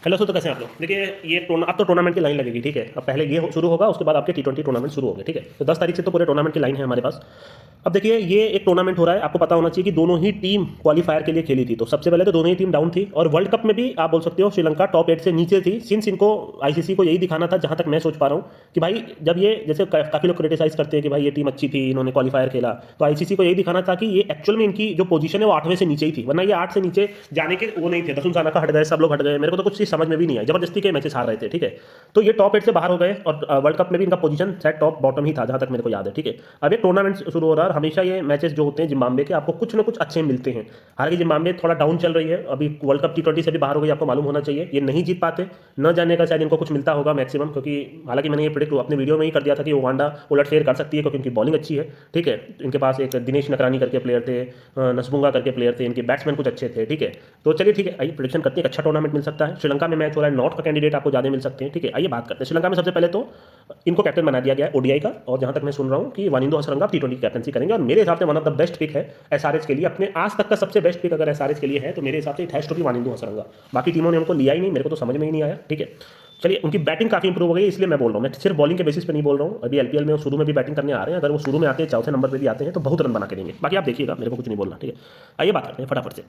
Hello सो, तो कैसे हैं आप लोग? देखिए ये अब तो टूर्नामेंट की लाइन लगेगी, ठीक है। अब पहले ये शुरू होगा, उसके बाद आपके T20 टूर्नामेंट शुरू होंगे, ठीक है। तो 10 तारीख से तो पूरे टूर्नामेंट की लाइन है हमारे पास। अब देखिए ये एक टूर्नामेंट हो रहा है, आपको पता होना चाहिए कि दोनों ही टीम क्वालीफायर के लिए खेली थी। तो सबसे पहले तो दोनों ही टीम डाउन थी, और वर्ल्ड कप में भी आप बोल सकते हो श्रीलंका टॉप 8 से नीचे थी। सिंस इनको आईसीसी को यही दिखाना था, जहां तक मैं सोच पा रहा हूँ, कि भाई जब ये जैसे काफी लोग क्रिटिसाइज करते हैं कि भाई ये टीम अच्छी थी, इन्होंने क्वालीफायर खेला, तो आईसीसी को यही दिखाना था कि ये एक्चुअल में इनकी जो पोजीशन है वो 8वें से नीचे ही थी, वरना ये 8 से नीचे जाने के वो नहीं थे। दसुन साना का हट गए, सब लोग हट गए, मेरे को तो कुछ चीज समझ में भी नहीं आई, जबरदस्ती के मैचेस हार रहे थे, ठीक है। तो ये टॉप 8 से बाहर हो गए, और वर्ल्ड कप में भी इनका पोजीशन शायद टॉप बॉटम ही था, जहां तक मेरे को याद है, ठीक है। अब एक टूर्नामेंट शुरू हो रहा है, और हमेशा ये मैचेस जो होते हैं जिम्बाब्वे के, आपको कुछ ना कुछ अच्छे मिलते हैं। हालांकि जिम्बाब्वे थोड़ा डाउन चल रही है, अभी वर्ल्ड कप T20 से भी बाहर हो गई, आपको मालूम होना चाहिए। ये नहीं जीत पाते, न जाने का शायद इनको कुछ मिलता होगा मैक्सिमम, क्योंकि हालांकि मैंने ये प्रेडिक्ट अपने वीडियो में ही कर दिया था कि उगांडा उलटफेर कर सकती है, क्योंकि इनकी बॉलिंग अच्छी है, ठीक है। इनके पास एक दिनेश नकरानी करके प्लेयर थे, नसबुंगा करके प्लेयर थे, इनके बैट्समैन कुछ अच्छे थे, ठीक है। तो चलिए ठीक है, आइए प्रेडिक्शन करते हैं, अच्छा टूर्नामेंट मिल सकता है। श्रीलंका में मैच हो रहा है, नॉर्थ का कैंडिडेट आपको ज़्यादा मिल सकते हैं, ठीक है। आइए बात करते हैं श्रीलंका में। सबसे पहले तो इनको कैप्टन बना दिया गया है ओडीआई का, और जहां तक मैं सुन रहा हूं कि वानिंदो हसरंगा T20 की कैप्टनसी करेंगे, और मेरे हिसाब से one of the best pick है एसआरएच के लिए। अपने आज तक का सबसे बेस्ट पिक अगर एसआरएच के लिए है, तो मेरे हिसाब से it has to be Wanindu Hasaranga. बाकी टीमों ने उनको लिया ही नहीं, मेरे को तो समझ में ही नहीं आया, ठीक है। चलिए, उनकी बैटिंग काफी इंप्रूव हो गई, इसलिए मैं बोल रहा हूँ, मैं सिर्फ बॉलिंग के बेसिस पे नहीं बोल रहा हूँ। अभी एलपीएल में वो शुरू में भी बैटिंग करने आ रहे हैं, अगर वो शुरू में आते हैं, चौथे नंबर पे भी आते हैं, तो बहुत रन बना के देंगे। बाकी आप देखिएगा, मेरे को कुछ नहीं बोलना, ठीक है। आइए बात करते हैं फटाफट से।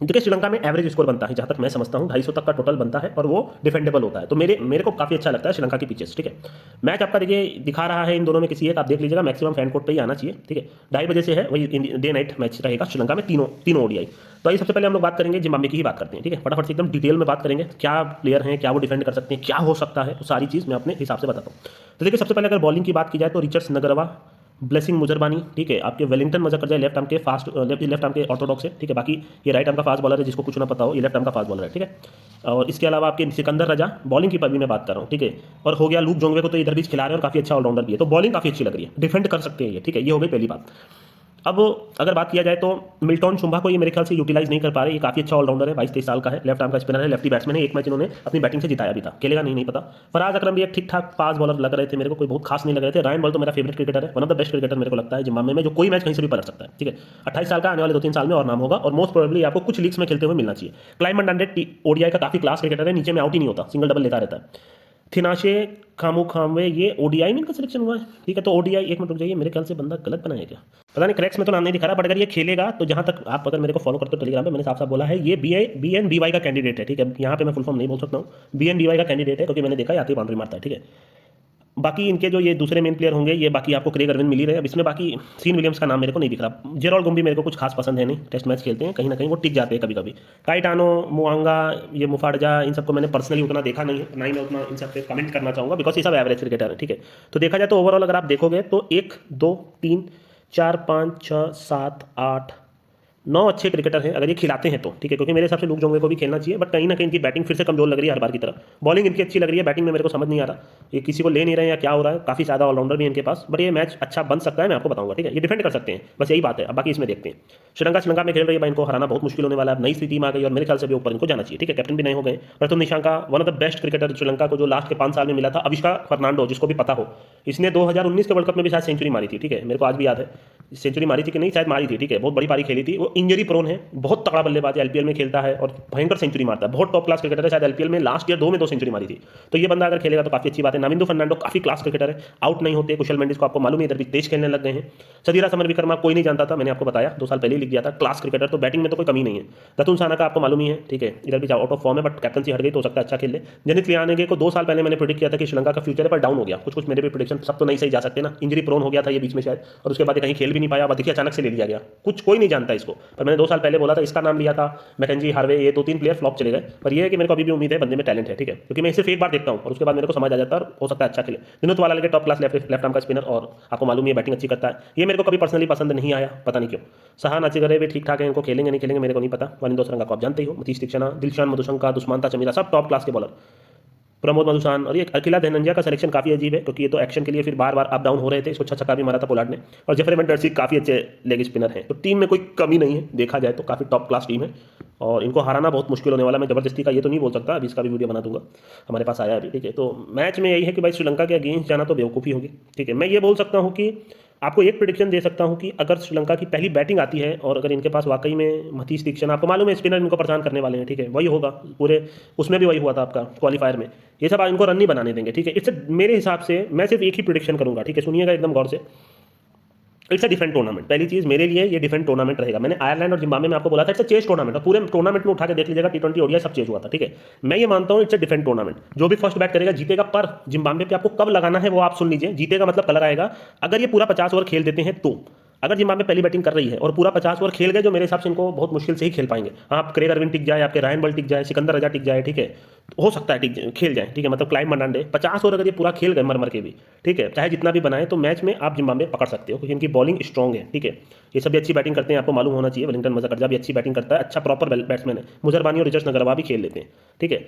देखिए श्रीलंका में एवरेज स्कोर बनता है, जहां तक मैं समझता हूं 250 तक का टोटल बनता है, और वो डिफेंडेबल होता है। तो मेरे मेरे को काफी अच्छा लगता है श्रीलंका की पिचेस, ठीक है। मैच आपका देखिए दिखा रहा है इन दोनों में किसी एक, आप देख लीजिएगा, मैक्सिमम फैन कोर्ट पे ही आना चाहिए, ठीक है। 2:30 से है, वही डे नाइट मैच रहेगा श्रीलंका में, तीनों तीनों ओडीआई। तो आइए सबसे पहले हम लोग बात करेंगे जिम्बाब्वे की ही बात करते हैं, ठीक है। फटाफट से एकदम डिटेल में बात करेंगे, क्या प्लेयर हैं, क्या वो डिफेंड कर सकते हैं, क्या हो सकता है, तो सारी चीज़ मैं अपने हिसाब से बताता हूँ। तो देखिए सबसे पहले अगर बॉलिंग की बात की जाए, तो रिचर्ड्स नगरवा, ब्लेसिंग मुजरबानी, ठीक है। आपके वेलिंगटन मजा कर जाए, लेफ्ट आर्म के फास्ट, लेफ्ट आर्म के ऑर्थोडॉक्स है, ठीक है। बाकी ये राइट आर्म का फास्ट बॉलर है, जिसको कुछ ना पता हो, ये लेफ्ट आर्म का फास्ट बॉलर है, ठीक है। और इसके अलावा आपके सिकंदर रजा, बॉलिंग की भी मैं बात कर रहा हूँ, ठीक है। और हो गया लूक जोंगवे को, तो इधर भी खिला रहे हैं और काफी अच्छा ऑलराउंडर भी है, तो बॉलिंग काफी अच्छी लग रही है, डिफेंड कर सकते हैं ये, ठीक है। ये हो गई पहली बात। अब अगर बात किया जाए तो मिल्टन शुंभा को ये मेरे ख्याल से यूटिलाइज नहीं कर पा रहे, ये काफी अच्छा ऑलराउंडर है, 22-23 साल का है, लेफ्ट आर्म का स्पिनर है, लेफ्टी बैट्समैन है। एक मैच इन्होंने अपनी बैटिंग से जिताया भी था, खेलेगा नहीं पता। फराज अकरम भी एक ठीक ठाक फास्ट बॉलर लग रहे थे मेरे को, कोई बहुत खास नहीं लग रहे थे। रायन बॉल तो मेरा फेवरेट क्रिकेटर है, one of the best cricketer मेरे को लगता है जिम्बाब्वे में, जो कोई मैच कहीं से भी पलट सकता है, ठीक है। 28 साल का, आने वाले 2-3 साल में और नाम होगा, और मोस्ट प्रोबेबली आपको कुछ लीग्स में खेलते हुए मिलना चाहिए। क्लाइमंड 100 ओडीआई का काफी क्लास क्रिकेटर है, नीचे में आउट ही नहीं होता, सिंगल डबल लेता रहता है। थिनाशे खामू खामवे, ये ओडीआई में इनका सिलेक्शन हुआ है, ठीक है। तो ओडीआई, एक मिनट रुक जाइए, मेरे ख्याल से बंदा गलत बनाया क्या, पता नहीं, क्रैक्स में तो नाम नहीं दिखा रहा, बट अगर ये खेलेगा तो जहां तक आप अगर मेरे को फॉलो करते हो टेलीग्राम पे, मैंने साफ साफ बोला है, ये BNBY का कैंडिडेट है, ठीक है। यहाँ पे मैं फुल फॉर्म नहीं बोल सकता हूँ, BNBY का कैंडिडेट है, क्योंकि मैंने देखा आती बाउंड्री मारता है, ठीक है। बाकी इनके जो ये दूसरे मेन प्लेयर होंगे, ये बाकी आपको क्रेग अर्विन मिल ही रहे हैं। अब इसमें बाकी सीन विलियम्स का नाम मेरे को नहीं दिख रहा, जेरोल्ड गुम्बी मेरे को कुछ खास पसंद है नहीं, टेस्ट मैच खेलते हैं, कहीं ना कहीं वो टिक जाते हैं कभी कभी। काइटानो, मुआंगा, ये मुफाडजा, इन सबको मैंने पर्सनली उतना देखा नहीं है, ना ही मैं उतना इन सब पे कमेंट करना चाहूँगा, बिकॉज ये सब एवरेज क्रिकेटर है, ठीक है। तो देखा जाए तो ओवरऑल अगर आप देखोगे तो 1 2 3 4 5 6 7 8 9 अच्छे क्रिकेटर हैं, अगर ये खिलाते हैं तो, ठीक है। क्योंकि मेरे हिसाब से लूक जोंगे को भी खेलना चाहिए, बट कहीं ना कहीं इनकी बैटिंग फिर से कमजोर लग रही है हर बार की तरह। बॉलिंग इनकी अच्छी लग रही है, बैटिंग में मेरे को समझ नहीं आ रहा, ये किसी को ले नहीं रहे हैं या क्या हो रहा है। काफी ज्यादा ऑलराउंडर भी इनके पास, बट ये मैच अच्छा बन सकता है, मैं आपको बताऊंगा, ठीक है। ये डिफेंड कर सकते हैं, बस यही बात है। अब बाकी इसमें देखते हैं। श्रीलंका में खेल रही है, इनको हराना बहुत मुश्किल होने वाला है। नई सी टीम आ गई, और मेरे ख्याल से भी ऊपर इनको जाना चाहिए, ठीक है। कैप्टन भी नए हो गए। प्रथम Nissanka, one of the best cricketer Sri Lanka को, जो लास्ट के 5 साल में मिला था, अविष्का फर्नांडो, जिसको भी पता हो, इसने 2019 के वर्ल्ड कप में भी शायद सेंचुरी मारी थी, ठीक है। मेरे को आज भी याद है सेंचुरी मारी थी कि नहीं, शायद मारी थी, ठीक है। बहुत बड़ी पारी खेली थी। वो इंजरी प्रोन है, बहुत तगड़ा बल्लेबाज है, एलपीएल में खेलता है और भयंकर सेंचुरी मारता है, बहुत टॉप क्लास क्रिकेटर है। शायद एलपीएल में लास्ट ईयर 2 में 2 सेंचुरी मारी थी। तो ये बंदा अगर खेलेगा तो काफी अच्छी बात है। नाविंदो फर्नांडो काफी क्लास क्रिकेटर है, आउट नहीं होते। कुशल मेंडिस को आपको मालूम है, इधर भी तेज खेलने लग गए हैं। सदीरा समर विक्रमा कोई नहीं जानता था, मैंने आपको बताया 2 साल पहले ही लिख दिया था, क्लास क्रिकेटर। तो बैटिंग में तो कोई कमी नहीं है। रतुन साना का आपको मालूम ही है, ठीक है, इधर भी आउट ऑफ फॉर्म है, बट कैप्टनसी हट गई तो हो सकता है अच्छा खेल ले। जनित लियानेगे को 2 साल पहले मैंने प्रेडिक्ट किया था कि श्रीलंका का फ्यूचर है, पर डाउन हो गया। कुछ मेरे भी प्रेडिक्शन सब तो नहीं सही जा सकते ना, इंजरी प्रोन हो गया था ये बीच में शायद, और उसके बाद कहीं खेल भी नहीं पाया। देखिए अचानक से ले लिया गया, कुछ कोई नहीं जानता इसको, पर मैंने 2 साल पहले बोला था, इसका नाम लिया था। मैकेंजी, हार्वे, ये 2-3 प्लेयर फ्लॉप चले गए, पर ये है कि मेरे को अभी भी उम्मीद है बंदे में टैलेंट है, ठीक है। क्योंकि मैं सिर्फ एक बार देखता हूँ और उसके बाद मेरे को समझ आ जाता है, और हो सकता है अच्छा खेले। विनोद वाला लगे टॉप क्लास लेफ्ट आर्म का स्पिनर, और आपको मालूम है बैटिंग अच्छी करता है। ये मेरे को कभी पर्सनली पसंद नहीं आया, पता नहीं क्यों। सहान अचिगरे भी ठीक ठाक है, इनको खेलेंगे नहीं खेलेंगे मेरे को नहीं पता। वानिंदो सरंगा को आप जानते ही हो, मतीश दीक्षाना, दिलशान मधुशंका, दुष्मांता चमीरा, सब टॉप क्लास के बॉलर। प्रमोद मधुसान, और ये अकेला धनंजय का सिलेक्शन काफी अजीब है, क्योंकि ये तो एक्शन के लिए फिर बार बार अप डाउन हो रहे थे। इसको छक्का भी मारा था पोलार्ड ने। और जेफरी मेंडर्सी काफी अच्छे लेग स्पिनर हैं, तो टीम में कोई कमी नहीं है, देखा जाए तो काफी टॉप क्लास टीम है, और इनको हराना बहुत मुश्किल होने वाला। मैं जबरदस्ती का ये तो नहीं बोल सकता, अभी इसका भी वीडियो बना दूंगा, हमारे पास आया अभी, ठीक है। तो मैच में यही है कि भाई श्रीलंका के अगेंस्ट जाना तो बेवकूफ़ी होगी, ठीक है। मैं ये बोल सकता हूँ कि आपको एक प्रिडिक्शन दे सकता हूं कि अगर श्रीलंका की पहली बैटिंग आती है और अगर इनके पास वाकई में मतीश दीक्षण, आपको मालूम है स्पिनर इनको परेशान करने वाले हैं, ठीक है, वही होगा पूरे, उसमें भी वही हुआ था आपका क्वालिफायर में, ये सब इनको रन नहीं बनाने देंगे, ठीक है। इससे मेरे हिसाब से मैं सिर्फ एक ही प्रिडिक्शन करूंगा, ठीक है, सुनिएगा एकदम गौर से। इट्स अ डिफरेंट टूर्नामेंट, पहली चीज मेरे लिए ये डिफरेंट टूर्नामेंट रहेगा। मैंने आयरलैंड और जिम्बाब्वे में आपको बोला था इट्स अ चेस टूर्नामेंट, और पूरे टूर्नामेंट में उठा के देख लीजिएगा, T20 ओडीआई सब चेज हुआ था, ठीक है। मैं ये मानता हूँ इट्स अ डिफरेंट टूर्नामेंट, जो भी फर्स्ट बैट करेगा जीतेगा, पर जिम्बाब्वे पे आपको कब लगाना है वो आप सुन लीजिए। जीतेगा मतलब कलर आएगा अगर ये पूरा 50 ओवर खेल देते हैं तो। अगर जिम्बाब्वे पहली बैटिंग कर रही है और पूरा 50 ओवर खेल गए, जो मेरे हिसाब से इनको बहुत मुश्किल से ही खेल पाएंगे। हाँ, आप क्रेग अरविन टिक जाए, आपके रायन बॉल टिक जाए, सिकंदर रजा टिक जाए, ठीक है, हो सकता है टिक खेल जाए, ठीक है, मतलब क्लाइम मनांडे 50 ओवर अगर ये पूरा खेल गए मर के भी, ठीक है, चाहे जितना भी बनाए, तो मैच में आप जिम्बाब्वे पकड़ सकते हो, क्योंकि इनकी बॉलिंग स्ट्रॉन्ग है, ठीक है। ये सभी अच्छी बैटिंग करते हैं, आपको मालूम होना चाहिए। वेलिंगटन मजाकरजा भी अच्छी बैटिंग करता है, अच्छा प्रॉपर बैट्समैन है। मुजरबानी और रिचर्ड्स नगरवा भी खेल लेते हैं, ठीक है।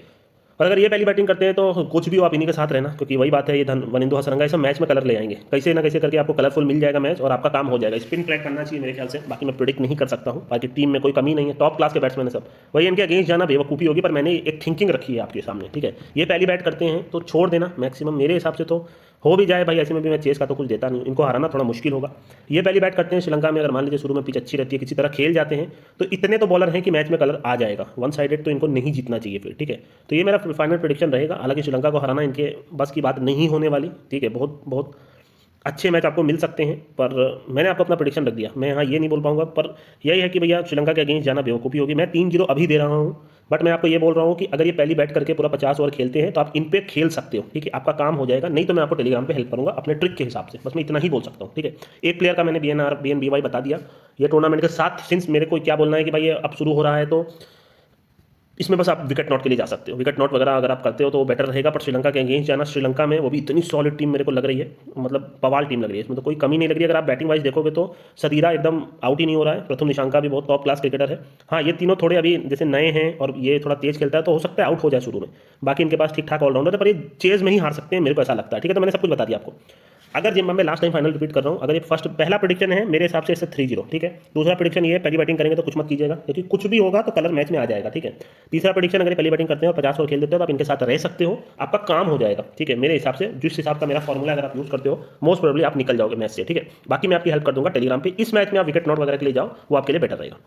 और अगर ये पहली बैटिंग करते हैं तो कुछ भी हो आप इन्हीं के साथ रहना, क्योंकि वही बात है, ये वनिंदु हसरंगा सब मैच में कलर ले आएंगे, कैसे ना कैसे करके आपको कलरफुल मिल जाएगा मैच और आपका काम हो जाएगा। स्पिन क्रैक करना चाहिए मेरे ख्याल से, बाकी मैं प्रिडिक्ट नहीं कर सकता हूँ, बाकी टीम में कोई कमी नहीं है, टॉप क्लास के बैट्समैन है सब। वही इनके अगेंस्ट जाना बेवकूफ़ी होगी, पर मैंने एक थिंकिंग रखी है आपके सामने, ठीक है। ये पहली बैट करते हैं तो छोड़ देना मैक्सिमम, मेरे हिसाब से तो हो भी जाए भाई, ऐसे में भी मैं चेस का तो कुछ देता नहीं, इनको हराना थोड़ा मुश्किल होगा। ये पहली बैट करते हैं श्रीलंका में, अगर मान लीजिए शुरू में पिच अच्छी रहती है, किसी तरह खेल जाते हैं, तो इतने तो बॉलर हैं कि मैच में कलर आ जाएगा। वन साइडेड तो इनको नहीं जीतना चाहिए फिर, ठीक है। तो ये मेरा फाइनल प्रेडिक्शन रहेगा। हालांकि श्रीलंका को हराना इनके बस की बात नहीं होने वाली, ठीक है, बहुत बहुत अच्छे मैच आपको मिल सकते हैं, पर मैंने आपको अपना प्रेडिक्शन रख दिया। मैं यहाँ ये नहीं बोल पाऊंगा, पर यही है कि भैया श्रीलंका के अगेंस्ट जाना बेवकूफ़ी होगी। मैं 3-0 अभी दे रहा हूँ, बट मैं आपको ये बोल रहा हूँ कि अगर ये पहली बैट करके पूरा 50 ओवर खेलते हैं तो आप इन पे खेल सकते हो, ठीक है, आपका काम हो जाएगा। नहीं तो मैं आपको टेलीग्राम पे हेल्प करूंगा अपने ट्रिक के हिसाब से, बस मैं इतना ही बोल सकता हूँ, ठीक है। एक प्लेयर का मैंने BNBY बता दिया। ये टूर्नामेंट के साथ सिंस मेरे को क्या बोलना है कि भाई ये अब शुरू हो रहा है, तो इसमें बस आप विकेट नॉट के लिए जा सकते हो, विकेट नॉट वगैरह अगर आप करते हो तो वो बेटर रहेगा। पर श्रीलंका के अगेंस्ट जाना, श्रीलंका में वो भी इतनी सॉलिड टीम मेरे को लग रही है, मतलब पवाल टीम लग रही है, इसमें तो कोई कमी नहीं लग रही है। अगर आप बैटिंग वाइज देखोगे तो सदीरा एकदम आउट ही नहीं हो रहा है, प्रथम निशांका भी बहुत टॉप क्लास क्रिकेटर है। हाँ, ये तीनों थोड़े अभी जैसे नए हैं और ये थोड़ा तेज खेलता है, तो हो सकता है आउट हो जाए शुरू में, बाकी इनके पास ठीक ठाक ऑलराउंडर है, पर ये चेज में ही हार सकते हैं, मेरे को ऐसा लगता है, ठीक है। तो मैंने सब कुछ बता दिया आपको। अगर Zimbabwe last time final repeat कर रहा हूँ, अगर ये पहला प्रेडिक्शन है मेरे हिसाब से इससे 3-0, ठीक है। दूसरा प्रेडिक्शन ये है पहली बैटिंग करेंगे तो कुछ मत कीजिएगा, क्योंकि कुछ भी होगा तो कलर मैच में आ जाएगा, ठीक है। तीसरा प्रेडिक्शन, अगर पहली बैटिंग करते हो और 50 ओवर खेल देते हो तो आप इनके साथ रह सकते हो, आपका काम हो जाएगा, ठीक है। मेरे हिसाब से जिस हिसाब का मेरा फॉर्मूला अगर आप यूज करते हो, मोस्ट प्रोबेबली आप निकल जाओगे मैच से, ठीक है। बाकी मैं आपकी हेल्प कर दूंगा टेलीग्राम पे। इस मैच में आप विकेट नॉट वगैरह के लिए जाओ, वो आपके लिए बेटर रहेगा।